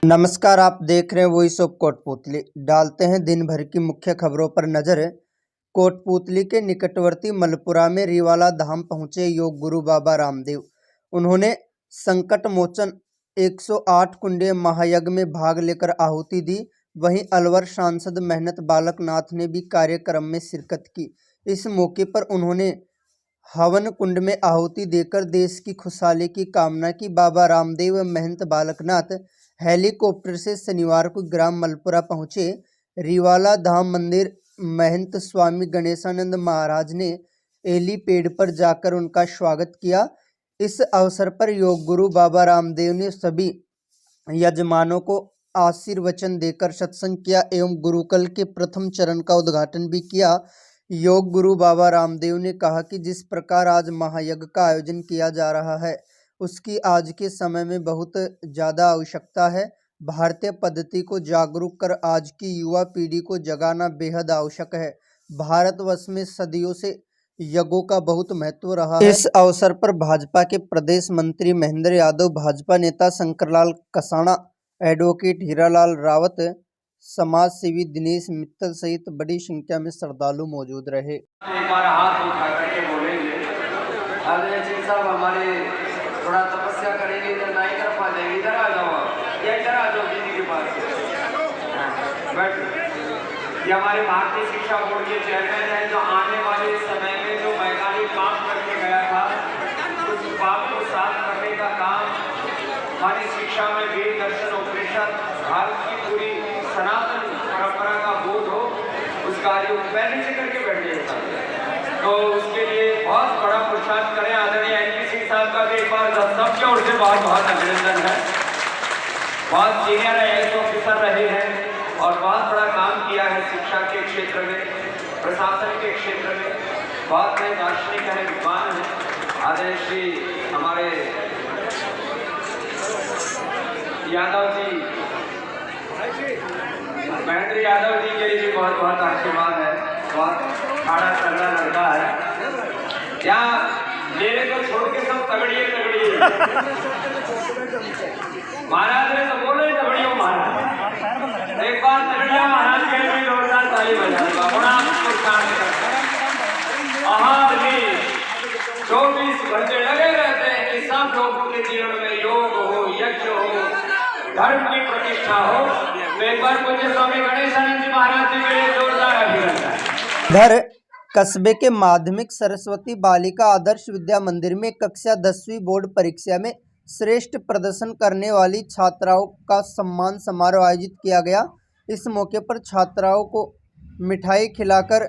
नमस्कार, आप देख रहे हैं वॉइस ऑफ कोटपूतली। डालते हैं दिन भर की मुख्य खबरों पर नजर। कोटपूतली के निकटवर्ती मलपुरा में रिवाला धाम पहुंचे योग गुरु बाबा रामदेव। उन्होंने संकट मोचन 108 कुंडे महायज्ञ में भाग लेकर आहुति दी। वहीं अलवर सांसद मेहनत बालक नाथ ने भी कार्यक्रम में शिरकत की। इस मौके पर उन्होंने हवन कुंड में आहुति देकर देश की खुशहाली की कामना की। बाबा रामदेव व महंत बालकनाथ हेलीकॉप्टर से शनिवार को ग्राम मलपुरा पहुंचे। रिवाला धाम मंदिर महंत स्वामी गणेशानंद महाराज ने एलीपेड पर जाकर उनका स्वागत किया। इस अवसर पर योग गुरु बाबा रामदेव ने सभी यजमानों को आशीर्वचन देकर सत्संग किया एवं गुरुकुल के प्रथम चरण का उद्घाटन भी किया। योग गुरु बाबा रामदेव ने कहा कि जिस प्रकार आज महायज्ञ का आयोजन किया जा रहा है उसकी आज के समय में बहुत ज़्यादा आवश्यकता है। भारतीय पद्धति को जागरूक कर आज की युवा पीढ़ी को जगाना बेहद आवश्यक है। भारतवर्ष में सदियों से यज्ञों का बहुत महत्व रहा है। इस अवसर पर भाजपा के प्रदेश मंत्री महेंद्र यादव, भाजपा नेता शंकरलाल कसाणा, एडवोकेट हीरालाल रावत, समाज सेवी दिनेश मित्तल सहित बड़ी संख्या में श्रद्धालु मौजूद रहे। एक बार हाथ उठा करके बोलेंगे, अजय सिंह साहब हमारे थोड़ा तपस्या करेंगे, इधर नहीं कर पा जाएंगे, इधर आ जाओ, ये इधर आ जाओ दीदी के पास बैठ। ये हमारे भारतीय शिक्षा बोर्ड के चेयरमैन हैं जो आने वाले समय में जो वैज्ञानिक काम करके गया था उस बात को साफ करने का काम हमारी शिक्षा में वेद दर्शन उपनिषद भारत की पूरी सनातन परंपरा का बोध हो, उस कार्य को पहले से करके बैठे। तो उसके लिए बहुत बड़ा पुरुषार्थ करें। आदरणीय एनपी सिंह साहब का भी एक बार सबकी ओर से बहुत बहुत अभिनंदन है। बहुत सीनियर आईएएस ऑफिसर रहे हैं और बहुत बड़ा काम किया है शिक्षा के क्षेत्र में, प्रशासन के क्षेत्र में। बहुत नए दार्शनिक है, विद्वान है। आदरणीय श्री हमारे यादव जी, महेंद्र यादव जी के लिए भी बहुत बहुत आशीर्वाद है। बहुत खाड़ा तगड़ा लड़का है। यहाँ मेरे को छोड़ के सब तगड़िए तगड़िए महाराज ने तो बोले तगड़ियों महाराज। एक बार तगड़िया महाराज के लिए जोरदार ताली बजाऊंगा। बड़ा आहार भी 24 घंटे लगे रहते हैं कि सब लोगों के जीवन में योग हो, यज्ञ हो, धर्म की प्रतिष्ठा हो। तो एक बार मुझे स्वामी गणेशानंद जी महाराज जी के लिए जोरदार अभिनंदन। इधर कस्बे के माध्यमिक सरस्वती बालिका आदर्श विद्या मंदिर में कक्षा 10वीं बोर्ड परीक्षा में श्रेष्ठ प्रदर्शन करने वाली छात्राओं का सम्मान समारोह आयोजित किया गया। इस मौके पर छात्राओं को मिठाई खिलाकर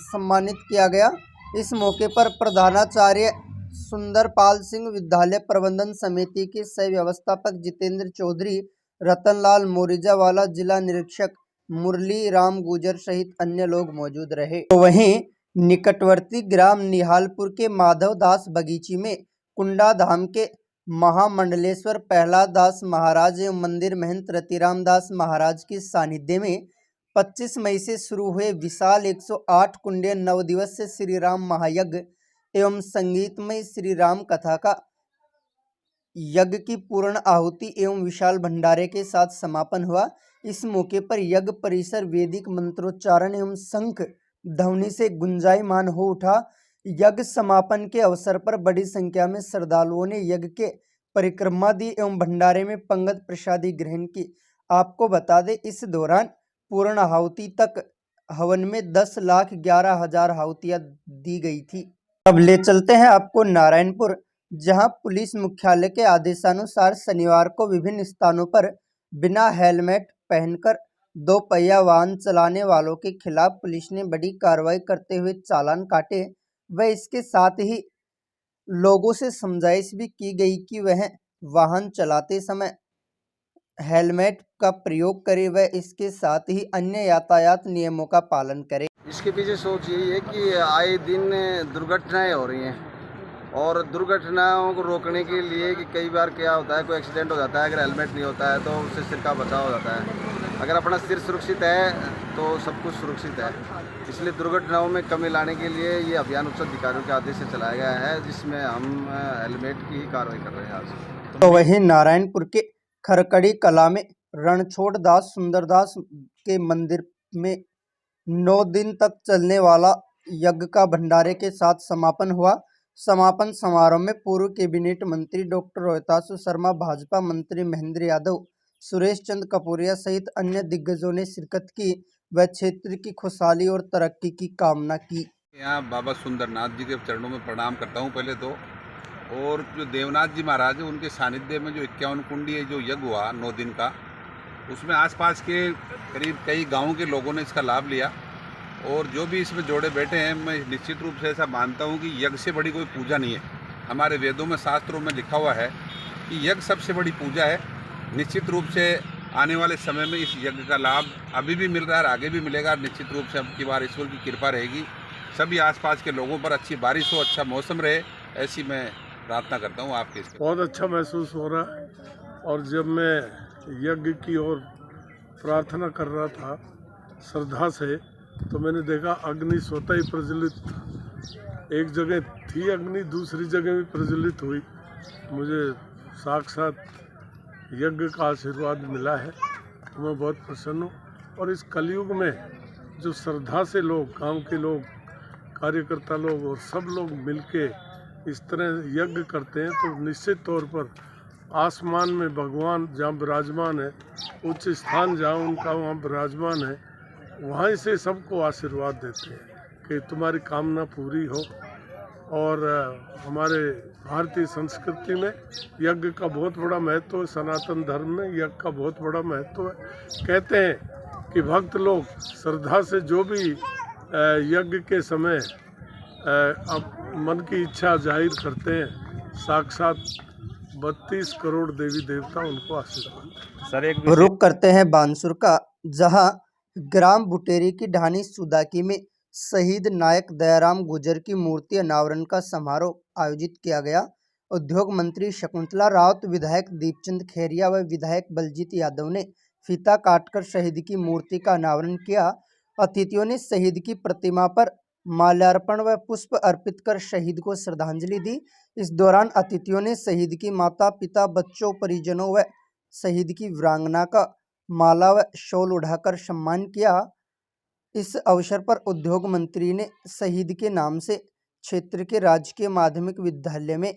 सम्मानित किया गया। इस मौके पर प्रधानाचार्य सुंदरपाल सिंह, विद्यालय प्रबंधन समिति के सह व्यवस्थापक जितेंद्र चौधरी, रतनलाल मोरिजावाला, जिला निरीक्षक मुरली राम गुजर सहित अन्य लोग मौजूद रहे। तो वहीं निकटवर्ती ग्राम निहालपुर के माधव दास बगीची में कुंडा धाम के महामंडलेश्वर प्रहलाद दास महाराज एवं मंदिर महंत रतिराम दास महाराज के सानिध्य में 25 मई से शुरू हुए विशाल 108 कुंडे 9 दिवसीय श्री राम महायज्ञ एवं संगीतमय श्री राम कथा का यज्ञ की पूर्ण आहुति एवं विशाल भंडारे के साथ समापन हुआ। इस मौके पर यज्ञ परिसर वैदिक मंत्रोच्चारण एवं शंख ध्वनि से गुंजायमान हो उठा। यज्ञ समापन के अवसर पर बड़ी संख्या में श्रद्धालुओं ने यज्ञ के परिक्रमा दी एवं भंडारे में पंगत प्रसादी ग्रहण की। आपको बता दें, इस दौरान पूर्ण आहुति तक हवन में 10,11,000 आहुतियां दी गई थी। अब ले चलते हैं आपको नारायणपुर, जहां पुलिस मुख्यालय के आदेशानुसार शनिवार को विभिन्न स्थानों पर बिना हेलमेट पहनकर 2 पहिया वाहन चलाने वालों के खिलाफ पुलिस ने बड़ी कार्रवाई करते हुए चालान काटे व इसके साथ ही लोगों से समझाइश भी की गई कि वह वाहन चलाते समय हेलमेट का प्रयोग करें व इसके साथ ही अन्य यातायात नियमों का पालन करें। इसके पीछे सोच यही है कि आए दिन दुर्घटनाएं हो रही हैं और दुर्घटनाओं को रोकने के लिए कि कई बार क्या होता है, कोई एक्सीडेंट हो जाता है, अगर हेलमेट नहीं होता है तो उससे सिर का बचाव हो जाता है। अगर अपना सिर सुरक्षित है तो सब कुछ सुरक्षित है। इसलिए दुर्घटनाओं में कमी लाने के लिए ये अभियान उच्च अधिकारियों के आदेश से चलाया गया है, जिसमें हम हेलमेट की ही कार्रवाई कर रहे हैं आज। तो वहीं नारायणपुर के खरकड़ी कला में रणछोड़ दास सुंदरदास के मंदिर में 9 दिन तक चलने वाला यज्ञ का भंडारे के साथ समापन हुआ। समापन समारोह में पूर्व कैबिनेट मंत्री डॉक्टर रोहितासु शर्मा, भाजपा मंत्री महेंद्र यादव, सुरेश चंद्र कपूरिया सहित अन्य दिग्गजों ने शिरकत की व क्षेत्र की खुशहाली और तरक्की की कामना की। यहाँ बाबा सुंदरनाथ जी के चरणों में प्रणाम करता हूँ पहले तो, और जो देवनाथ जी महाराज है उनके सानिध्य में जो 51 कुंडी जो यज्ञ हुआ 9 दिन का, उसमें आसपास के करीब कई गांवों के लोगों ने इसका लाभ लिया। और जो भी इसमें जोड़े बैठे हैं, मैं निश्चित रूप से ऐसा मानता हूँ कि यज्ञ से बड़ी कोई पूजा नहीं है। हमारे वेदों में, शास्त्रों में लिखा हुआ है कि यज्ञ सबसे बड़ी पूजा है। निश्चित रूप से आने वाले समय में इस यज्ञ का लाभ अभी भी मिल रहा है और आगे भी मिलेगा। निश्चित रूप से अब की बार ईश्वर की कृपा रहेगी, सभी आसपास के लोगों पर अच्छी बारिश हो, अच्छा मौसम रहे, ऐसी मैं प्रार्थना करता हूँ आपके। बहुत अच्छा महसूस हो रहा है। और जब मैं यज्ञ की ओर प्रार्थना कर रहा था श्रद्धा से, तो मैंने देखा अग्नि स्वतः ही प्रज्वलित, एक जगह थी अग्नि, दूसरी जगह भी प्रज्वलित हुई। मुझे साक्षात यज्ञ का आशीर्वाद मिला है, तो मैं बहुत प्रसन्न हूँ। और इस कलयुग में जो श्रद्धा से लोग, गांव के लोग, कार्यकर्ता लोग और सब लोग मिलके इस तरह यज्ञ करते हैं, तो निश्चित तौर पर आसमान में भगवान जहाँ विराजमान है, उच्च स्थान जहाँ उनका वहाँ विराजमान है, वहाँ से सबको आशीर्वाद देते हैं कि तुम्हारी कामना पूरी हो। और हमारे भारतीय संस्कृति में यज्ञ का बहुत बड़ा महत्व है, सनातन धर्म में यज्ञ का बहुत बड़ा महत्व है। कहते हैं कि भक्त लोग श्रद्धा से जो भी यज्ञ के समय अब मन की इच्छा जाहिर करते हैं, साक्षात 32 करोड़ देवी देवता उनको आशीर्वाद। रुक करते हैं बानसूर का, जहां ग्राम बुटेरी की ढानी सुदाकी में शहीद नायक दयाराम गुर्जर की मूर्ति अनावरण का समारोह आयोजित किया गया। उद्योग मंत्री शकुंतला रावत, विधायक दीपचंद खेरिया व विधायक बलजीत यादव ने फीता काटकर शहीद की मूर्ति का अनावरण किया। अतिथियों ने शहीद की प्रतिमा पर माल्यार्पण व पुष्प अर्पित कर शहीद को श्रद्धांजलि दी। इस दौरान अतिथियों ने शहीद की माता पिता, बच्चों, परिजनों व शहीद की वीरांगना का माला व शॉल उड़ाकर सम्मान किया। इस अवसर पर उद्योग मंत्री ने शहीद के नाम से क्षेत्र के राजकीय माध्यमिक विद्यालय में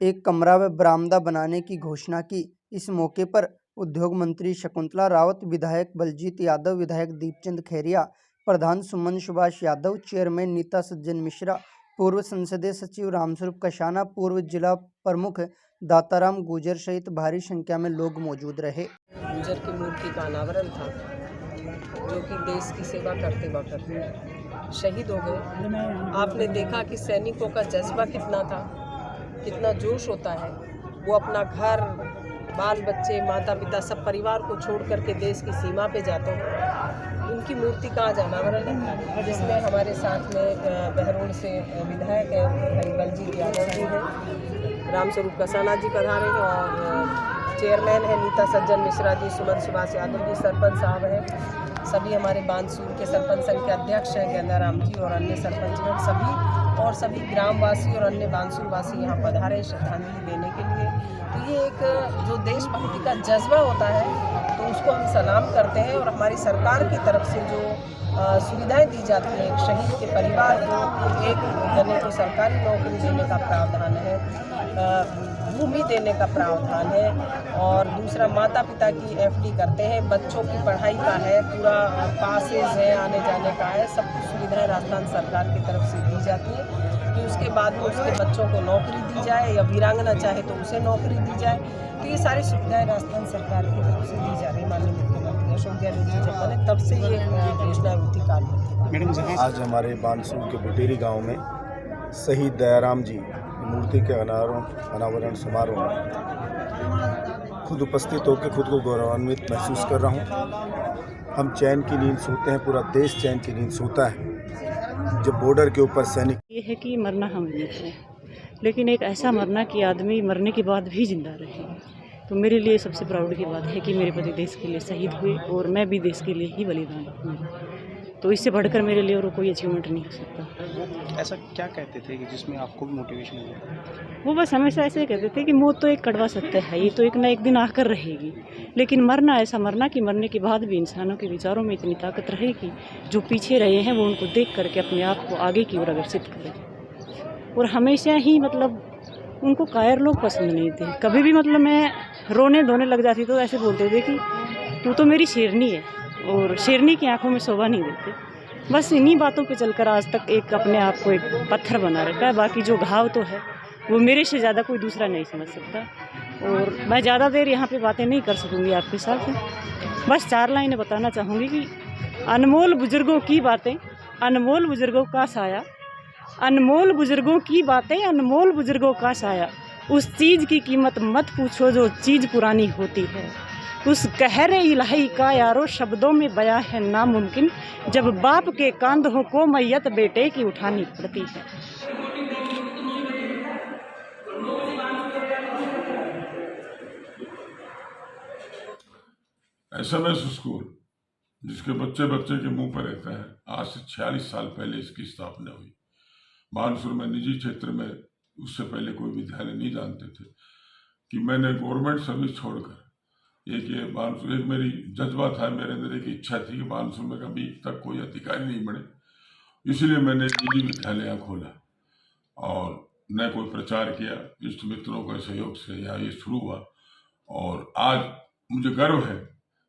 एक कमरा व बरामदा बनाने की घोषणा की। इस मौके पर उद्योग मंत्री शकुंतला रावत, विधायक बलजीत यादव, विधायक दीपचंद खेरिया, प्रधान सुमन सुभाष यादव, चेयरमैन नीता सज्जन मिश्रा, पूर्व संसदीय सचिव रामस्वरूप कशाना, पूर्व जिला प्रमुख दाताराम गुर्जर सहित भारी संख्या में लोग मौजूद रहे। गुर्जर की मूर्ति का अनावरण था, जो कि देश की सेवा करते वक्त शहीद हो गए। आपने देखा कि सैनिकों का जज्बा कितना था, कितना जोश होता है। वो अपना घर, बाल बच्चे, माता पिता, सब परिवार को छोड़ करके देश की सीमा पे जाते हैं। उनकी मूर्ति का आज अनावरण है, जिसमें हमारे साथ में बहरोड़ से विधायक है बलजीत यादव जी हैं, रामस्वरूप कसाना जी पधारे हैं, और चेयरमैन है नीता सज्जन मिश्रा जी, सुमन सुभाष यादव जी, सरपंच साहब हैं, सभी हमारे बानसूर के सरपंच संघ के अध्यक्ष हैं गंगाराम जी और अन्य सरपंचगण, सभी ग्रामवासी और अन्य बानसूर वासी यहाँ पधारे श्रद्धांजलि देने के लिए। तो ये एक जो देशभक्ति का जज्बा होता है, तो उसको हम सलाम करते हैं। और हमारी सरकार की तरफ से जो सुविधाएं दी जाती हैं एक शहीद के परिवार को, एक जने को सरकारी नौकरी देने का प्रावधान है, भूमि देने का प्रावधान है, और दूसरा माता पिता की एफडी करते हैं, बच्चों की पढ़ाई का है, पूरा पासेज है, आने जाने का है, सब कुछ सुविधाएं राजस्थान सरकार की तरफ से दी जाती है। कि उसके बाद में उसके बच्चों को नौकरी दी जाए, या वीरांगना चाहे तो उसे नौकरी दी जाए। तो ये सारी सुविधाएं राजस्थान सरकार की तरफ से दी जा रही है। माननीय मुख्यमंत्री अशोक गहलोत जी जब बने तब से ये योजना होती काल। आज हमारे बानसूर के बुटेरी गांव में शहीद दयाराम जी मूर्ति के अनावरण समारोह में खुद उपस्थित होकर खुद को गौरवान्वित महसूस कर रहा हूं। हम चैन की नींद सोते हैं, पूरा देश चैन की नींद सोता है जब बॉर्डर के ऊपर सैनिक। ये है कि मरना हम है, लेकिन एक ऐसा मरना कि आदमी मरने के बाद भी जिंदा रहे, तो मेरे लिए सबसे प्राउड की बात है कि मेरे पति देश के लिए शहीद हुए और मैं भी देश के लिए ही बलिदान दूँ। तो इससे बढ़कर मेरे लिए और कोई अचीवमेंट नहीं हो सकता। ऐसा क्या कहते थे कि जिसमें आपको भी मोटिवेशन हुआ? वो बस हमेशा ऐसे कहते थे कि मौत तो एक कड़वा सत्य है, ये तो एक ना एक दिन आकर रहेगी, लेकिन मरना ऐसा मरना कि मरने के बाद भी इंसानों के विचारों में इतनी ताकत रहेगी, जो पीछे रहे हैं वो उनको देख करके अपने आप को आगे की ओर अग्रसित करें। और हमेशा ही मतलब उनको कायर लोग पसंद नहीं थे। कभी भी मतलब मैं रोने धोने लग जाती तो ऐसे बोलते थे कि तू तो मेरी शेरनी है, और शेरनी की आंखों में शोभा नहीं देते। बस इन्हीं बातों पे चलकर आज तक एक अपने आप को एक पत्थर बना रखा है। बाकी जो घाव तो है वो मेरे से ज़्यादा कोई दूसरा नहीं समझ सकता। और मैं ज़्यादा देर यहाँ पे बातें नहीं कर सकूँगी आपके साथ। बस 4 लाइनें बताना चाहूँगी कि अनमोल बुजुर्गों की बातें, अनमोल बुजुर्गों का साया, अनमोल बुजुर्गों की बातें, अनमोल बुजुर्गों का साया। उस चीज़ की कीमत मत पूछो जो चीज़ पुरानी होती है। उस कहरे इलाही का यारो शब्दों में बयां है नामुमकिन, जब बाप के कांधों को मैयत बेटे की उठानी पड़ती है। SMS स्कूल जिसके बच्चे बच्चे के मुंह पर रहता है, आज से 46 साल पहले इसकी स्थापना हुई। बानसूर में निजी क्षेत्र में उससे पहले कोई विद्यालय नहीं जानते थे कि मैंने गवर्नमेंट सर्विस छोड़कर एक बानसूर, एक मेरी जज्बा था, मेरे अंदर एक इच्छा थी कि बानसूर में कभी तक कोई अधिकारी नहीं बने, इसलिए मैंने निजी विद्यालय यहाँ खोला और न कोई प्रचार किया। इष्ट मित्रों के सहयोग से यहाँ ये शुरू हुआ और आज मुझे गर्व है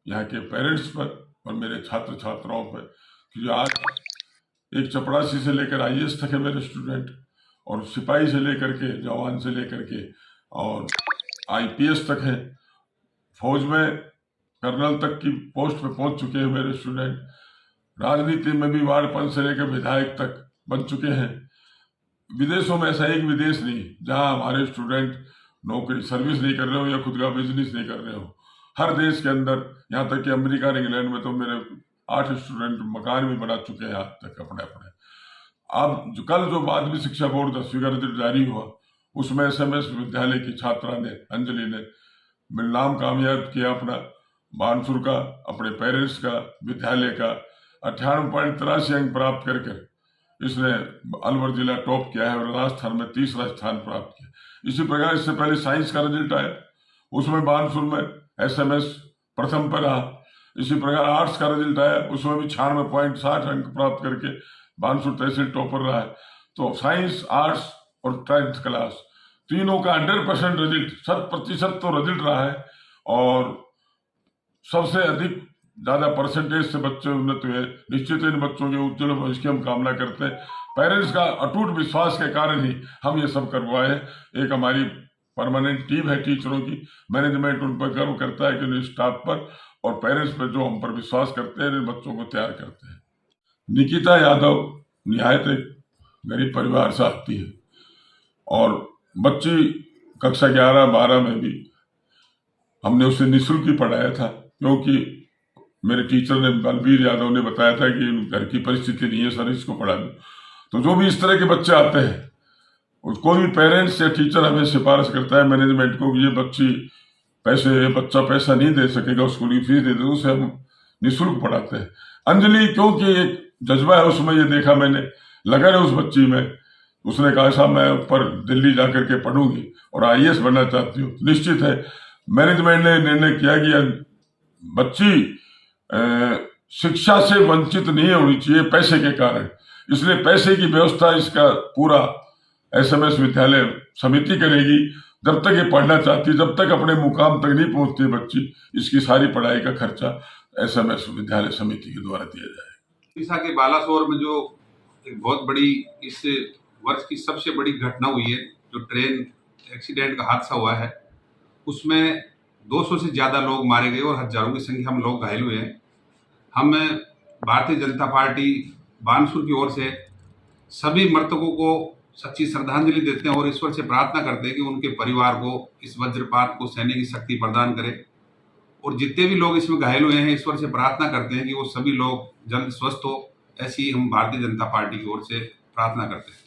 यहाँ के पेरेंट्स पर और मेरे छात्र छात्राओं पर कि जो आज एक चपरासी से लेकर IAS तक है मेरे स्टूडेंट, और सिपाही से लेकर के, जवान से लेकर के और IPS तक है। फौज में कर्नल तक की पोस्ट पे पहुंच चुके हैं मेरे स्टूडेंट। राजनीति में भी वार्ड पंच से लेकर विधायक तक बन चुके हैं। विदेशों में ऐसा एक विदेश नहीं जहां हमारे स्टूडेंट नौकरी सर्विस नहीं कर रहे हो या खुद का बिजनेस नहीं कर रहे हो। हर देश के अंदर, यहाँ तक कि अमेरिका और इंग्लैंड में तो मेरे 8 स्टूडेंट मकान भी बना चुके हैं आज तक अपने अपने। अब कल जो माध्यमिक शिक्षा बोर्ड 10वीं का रिजल्ट जारी हुआ, उसमें SMS विद्यालय की छात्रा ने, अंजलि ने, मेरा नाम कामयाब किया अपना, बानसूर का, अपने पेरेंट्स का, विद्यालय का 98.83 अंक प्राप्त करके इसने अलवर जिला टॉप किया है और राजस्थान में 3रा स्थान प्राप्त किया। इसी प्रकार इससे पहले साइंस का रिजल्ट आया, उसमें बानसूर में SMS प्रथम पर रहा। इसी प्रकार आर्ट्स का रिजल्ट आया, उसमें भी 96.60 अंक प्राप्त करके बानसूर तहसील टॉपर रहा है। तो साइंस, आर्ट्स और 10th क्लास तीनों का 100% रिजल्ट, 100% तो रिजल्ट रहा है और सबसे अधिक ज़्यादा परसेंटेज से बच्चे उन्नत हुए। निश्चित इन बच्चों के उज्जवल भविष्य की हम कामना करते हैं। पेरेंट्स का अटूट विश्वास के कारण ही हम ये सब करवाए हैं। एक हमारी परमानेंट टीम है टीचरों की, मैनेजमेंट उन पर गर्व करता है कि उन स्टाफ पर और पेरेंट्स पर जो हम पर विश्वास करते हैं, इन बच्चों को तैयार करते हैं। निकिता यादव निहायत एक गरीब परिवार से आती है और बच्ची कक्षा 11-12 में भी हमने उसे निःशुल्क ही पढ़ाया था, क्योंकि मेरे टीचर ने, बलबीर यादव ने बताया था कि घर की परिस्थिति नहीं है सर, इसको पढ़ा दो। तो जो भी इस तरह के बच्चे आते हैं, कोई भी पेरेंट्स या टीचर हमें सिफारिश करता है मैनेजमेंट को कि ये बच्चा पैसा नहीं दे सकेगा, स्कूल की फीस दे दे, उसे हम निःशुल्क पढ़ाते हैं। अंजलि, क्योंकि एक जज्बा है उसमें, ये देखा मैंने, लगन है उस बच्ची में, उसने कहा साहब मैं ऊपर दिल्ली जाकर के पढ़ूंगी और IAS बनना चाहती हूँ। निश्चित है मैनेजमेंट ने निर्णय किया कि बच्ची शिक्षा से वंचित नहीं होनी चाहिए पैसे के कारण, इसलिए पैसे की व्यवस्था इसका पूरा SMS विद्यालय समिति करेगी। जब तक ये पढ़ना चाहती है, जब तक अपने मुकाम तक नहीं पहुंचती बच्ची, इसकी सारी पढ़ाई का खर्चा SMS विद्यालय समिति के द्वारा दिया जाए। उड़ीसा के बालासोर में जो एक बहुत बड़ी इस वर्ष की सबसे बड़ी घटना हुई है, जो ट्रेन एक्सीडेंट का हादसा हुआ है, उसमें 200 से ज़्यादा लोग मारे गए और हजारों की संख्या में लोग घायल हुए हैं। हम भारतीय जनता पार्टी बानसूर की ओर से सभी मृतकों को सच्ची श्रद्धांजलि देते हैं और ईश्वर से प्रार्थना करते हैं कि उनके परिवार को इस वज्रपात को सहने की शक्ति प्रदान करे। और जितने भी लोग इसमें घायल हुए हैं, ईश्वर से प्रार्थना करते हैं कि वो सभी लोग जल्द स्वस्थ हो। ऐसी हम भारतीय जनता पार्टी की ओर से प्रार्थना करते हैं।